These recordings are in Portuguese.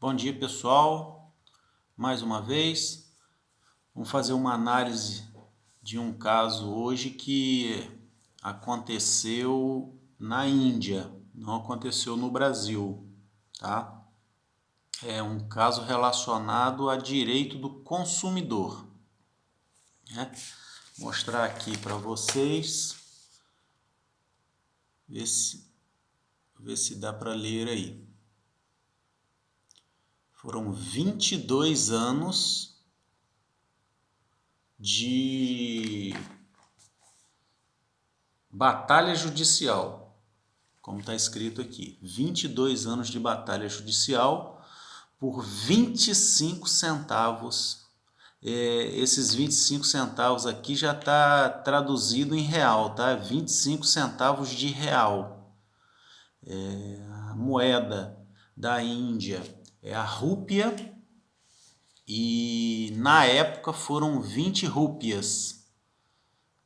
Bom dia, pessoal. Mais uma vez, vamos fazer uma análise de um caso hoje que aconteceu na Índia, não aconteceu no Brasil, tá? É um caso relacionado a direito do consumidor, né? Vou mostrar aqui para vocês, ver se dá para ler aí. Foram 22 anos de batalha judicial, como está escrito aqui. 22 anos de batalha judicial por 25 centavos. Esses 25 centavos aqui já está traduzido em real, tá? 25 centavos de real. A moeda da Índia é a rúpia e na época foram 20 rúpias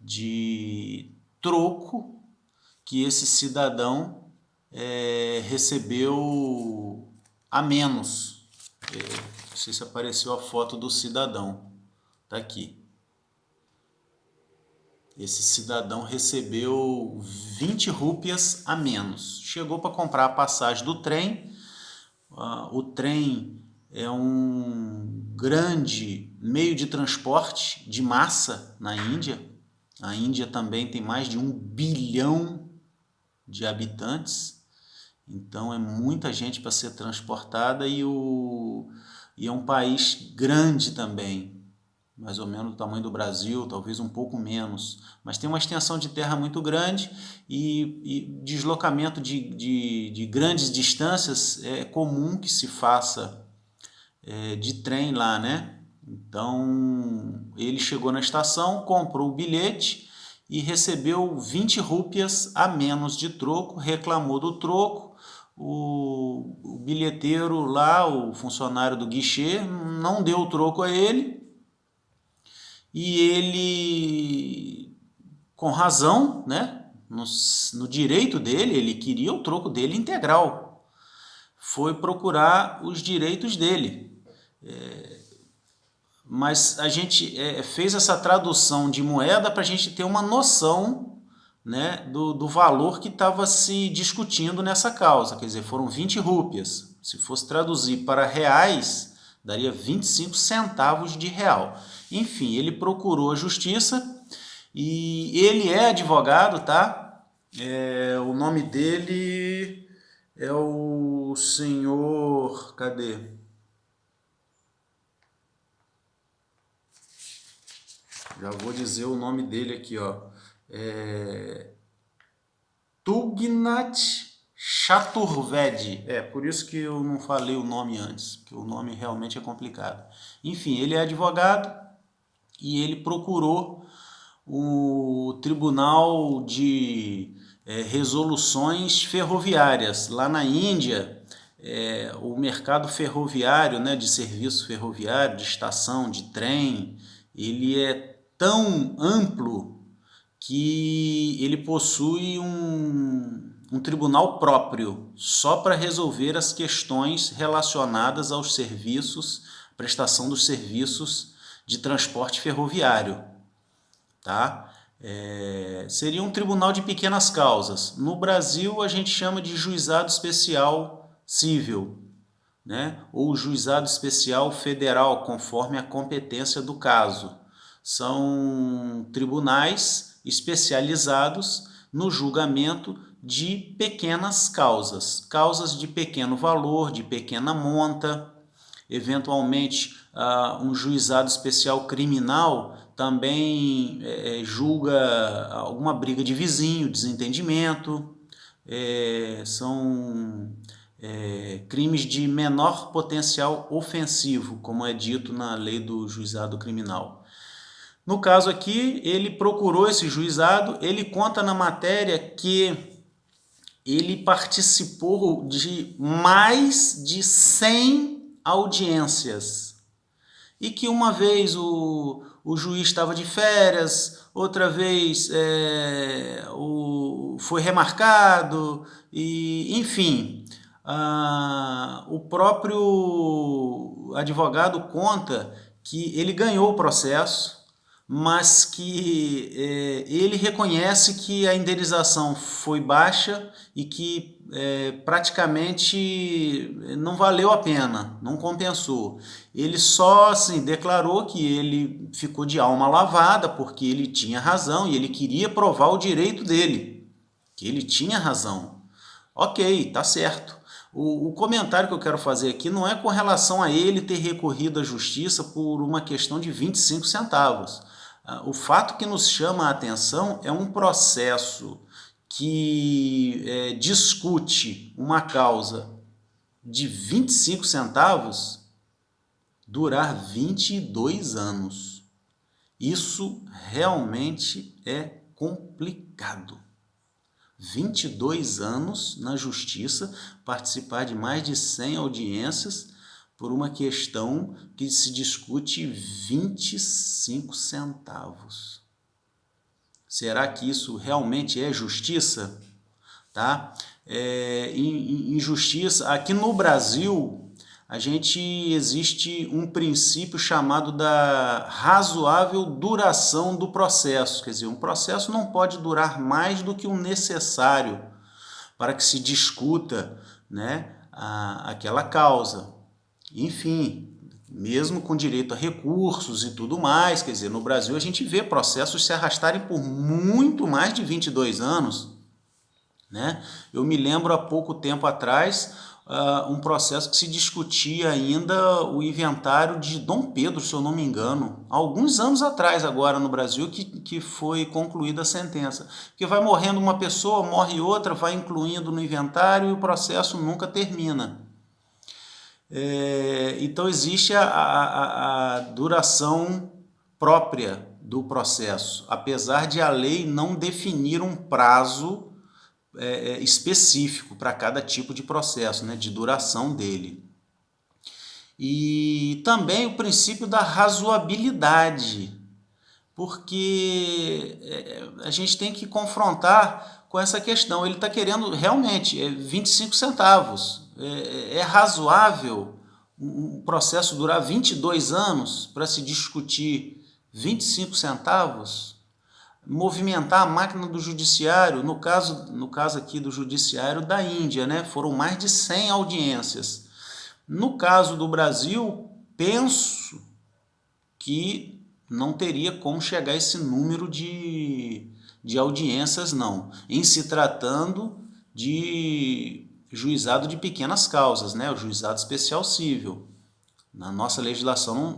de troco que esse cidadão recebeu a menos. Não sei se apareceu a foto do cidadão, tá aqui. Esse cidadão recebeu 20 rúpias a menos. Chegou para comprar a passagem do trem. O trem é um grande meio de transporte de massa na Índia. A Índia também tem mais de 1 bilhão de habitantes, então é muita gente para ser transportada e é um país grande também, mais ou menos do tamanho do Brasil, talvez um pouco menos, mas tem uma extensão de terra muito grande e deslocamento de grandes distâncias é comum que se faça de trem lá, né? Então ele chegou na estação, comprou o bilhete e recebeu 20 rúpias a menos de troco, reclamou do troco. O bilheteiro lá, o funcionário do guichê, não deu o troco a ele e ele, com razão, né, no direito dele, ele queria o troco dele integral, foi procurar os direitos dele. Mas a gente fez essa tradução de moeda para a gente ter uma noção, né, do valor que estava se discutindo nessa causa. Quer dizer, foram 20 rúpias. Se fosse traduzir para reais, daria 25 centavos de real. Enfim, ele procurou a justiça e ele é advogado, tá? O nome dele é o senhor... Cadê? Já vou dizer o nome dele aqui, ó. Tugnath Chaturvedi. Por isso que eu não falei o nome antes, que o nome realmente é complicado. Enfim, ele é advogado e ele procurou o Tribunal de Resoluções Ferroviárias. Lá na Índia, o mercado ferroviário, né, de serviço ferroviário, de estação, de trem, ele é tão amplo que ele possui um tribunal próprio só para resolver as questões relacionadas aos serviços, prestação dos serviços de transporte ferroviário, tá? Seria um tribunal de pequenas causas. No Brasil a gente chama de juizado especial civil, né? Ou juizado especial federal, conforme a competência do caso. São tribunais especializados no julgamento de pequenas causas, causas de pequeno valor, de pequena monta. Eventualmente, um juizado especial criminal também julga alguma briga de vizinho, desentendimento. São crimes de menor potencial ofensivo, como é dito na lei do juizado criminal. No caso aqui, ele procurou esse juizado, ele conta na matéria que ele participou de mais de 100 audiências e que uma vez o juiz estava de férias, outra vez foi remarcado, e enfim, o próprio advogado conta que ele ganhou o processo, mas que ele reconhece que a indenização foi baixa e que praticamente não valeu a pena, não compensou. Ele só assim, declarou que ele ficou de alma lavada porque ele tinha razão e ele queria provar o direito dele, que ele tinha razão. Ok, tá certo. O comentário que eu quero fazer aqui não é com relação a ele ter recorrido à justiça por uma questão de 25 centavos. O fato que nos chama a atenção é um processo que discute uma causa de 25 centavos durar 22 anos. Isso realmente é complicado. 22 anos na justiça, participar de mais de 100 audiências por uma questão que se discute 25 centavos. Será que isso realmente é justiça? Tá? Em justiça, aqui no Brasil, existe um princípio chamado da razoável duração do processo. Quer dizer, um processo não pode durar mais do que o necessário para que se discuta, né, aquela causa. Enfim, mesmo com direito a recursos e tudo mais, quer dizer, no Brasil a gente vê processos se arrastarem por muito mais de 22 anos. Né? Eu me lembro há pouco tempo atrás um processo que se discutia ainda o inventário de Dom Pedro, se eu não me engano, alguns anos atrás agora no Brasil que foi concluída a sentença. Porque vai morrendo uma pessoa, morre outra, vai incluindo no inventário e o processo nunca termina. Então existe a duração própria do processo, apesar de a lei não definir um prazo específico para cada tipo de processo, né, de duração dele. E também o princípio da razoabilidade, porque a gente tem que confrontar com essa questão. Ele está querendo realmente 25 centavos. É razoável um processo durar 22 anos para se discutir 25 centavos? Movimentar a máquina do judiciário, no caso aqui do judiciário da Índia, né? Foram mais de 100 audiências. No caso do Brasil, penso que não teria como chegar a esse número de audiências, não. Em se tratando de juizado de pequenas causas, né? O juizado especial civil. Na nossa legislação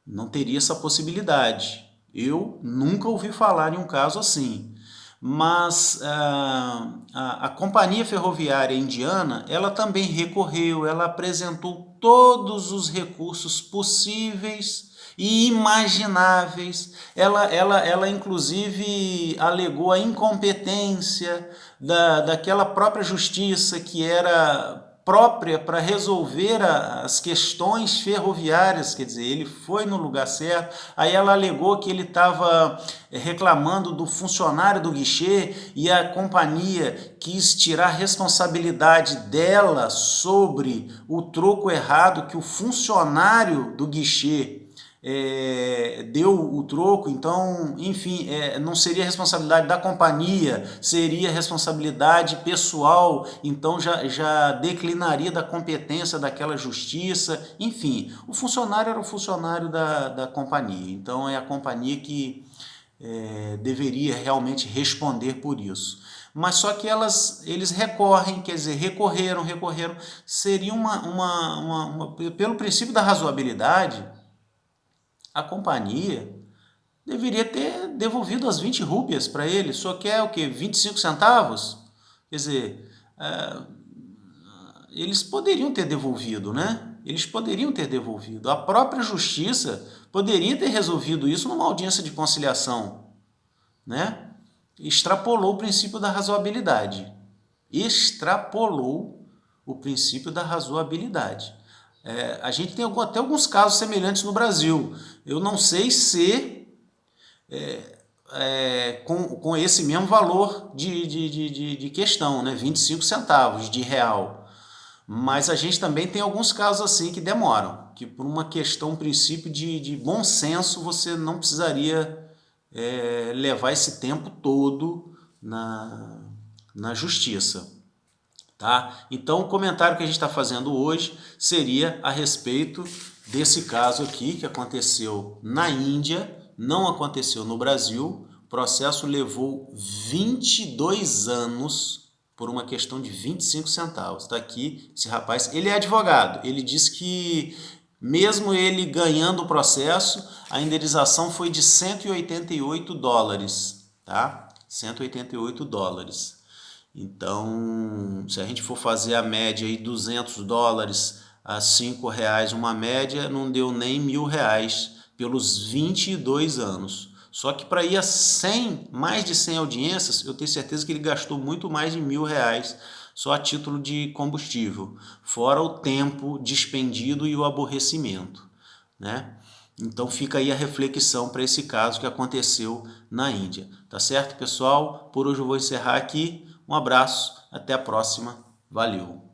não teria essa possibilidade. Eu nunca ouvi falar em um caso assim, mas a Companhia Ferroviária Indiana, ela também recorreu, ela apresentou todos os recursos possíveis e imagináveis. Ela inclusive alegou a incompetência daquela própria justiça que era própria para resolver as questões ferroviárias, quer dizer, ele foi no lugar certo. Aí ela alegou que ele estava reclamando do funcionário do guichê e a companhia quis tirar a responsabilidade dela sobre o troco errado que o funcionário do guichê deu o troco. Então, enfim, não seria responsabilidade da companhia, seria responsabilidade pessoal, então já declinaria da competência daquela justiça. Enfim, o funcionário era o funcionário da companhia, então é a companhia que deveria realmente responder por isso. Mas só que eles recorrem, quer dizer, recorreram, seria pelo princípio da razoabilidade, a companhia deveria ter devolvido as 20 rúpias para ele. Só quer o quê? 25 centavos? Quer dizer, eles poderiam ter devolvido, né? Eles poderiam ter devolvido. A própria justiça poderia ter resolvido isso numa audiência de conciliação, né? Extrapolou o princípio da razoabilidade. Extrapolou o princípio da razoabilidade. A gente tem até alguns casos semelhantes no Brasil. Eu não sei se com esse mesmo valor de questão, né? 25 centavos de real. Mas a gente também tem alguns casos assim que demoram, que por uma questão, um princípio de bom senso, você não precisaria levar esse tempo todo na justiça. Tá? Então, o comentário que a gente está fazendo hoje seria a respeito desse caso aqui que aconteceu na Índia, não aconteceu no Brasil. O processo levou 22 anos por uma questão de 25 centavos. Está aqui esse rapaz, ele é advogado, ele diz que mesmo ele ganhando o processo, a indenização foi de 188 dólares, tá? 188 dólares. Então, se a gente for fazer a média aí, 200 dólares a R$5, uma média, não deu nem R$1.000 pelos 22 anos. Só que para ir a 100, mais de 100 audiências, eu tenho certeza que ele gastou muito mais de R$1.000 só a título de combustível, fora o tempo despendido e o aborrecimento, né? Então fica aí a reflexão para esse caso que aconteceu na Índia. Tá certo, pessoal? Por hoje eu vou encerrar aqui. Um abraço, até a próxima. Valeu!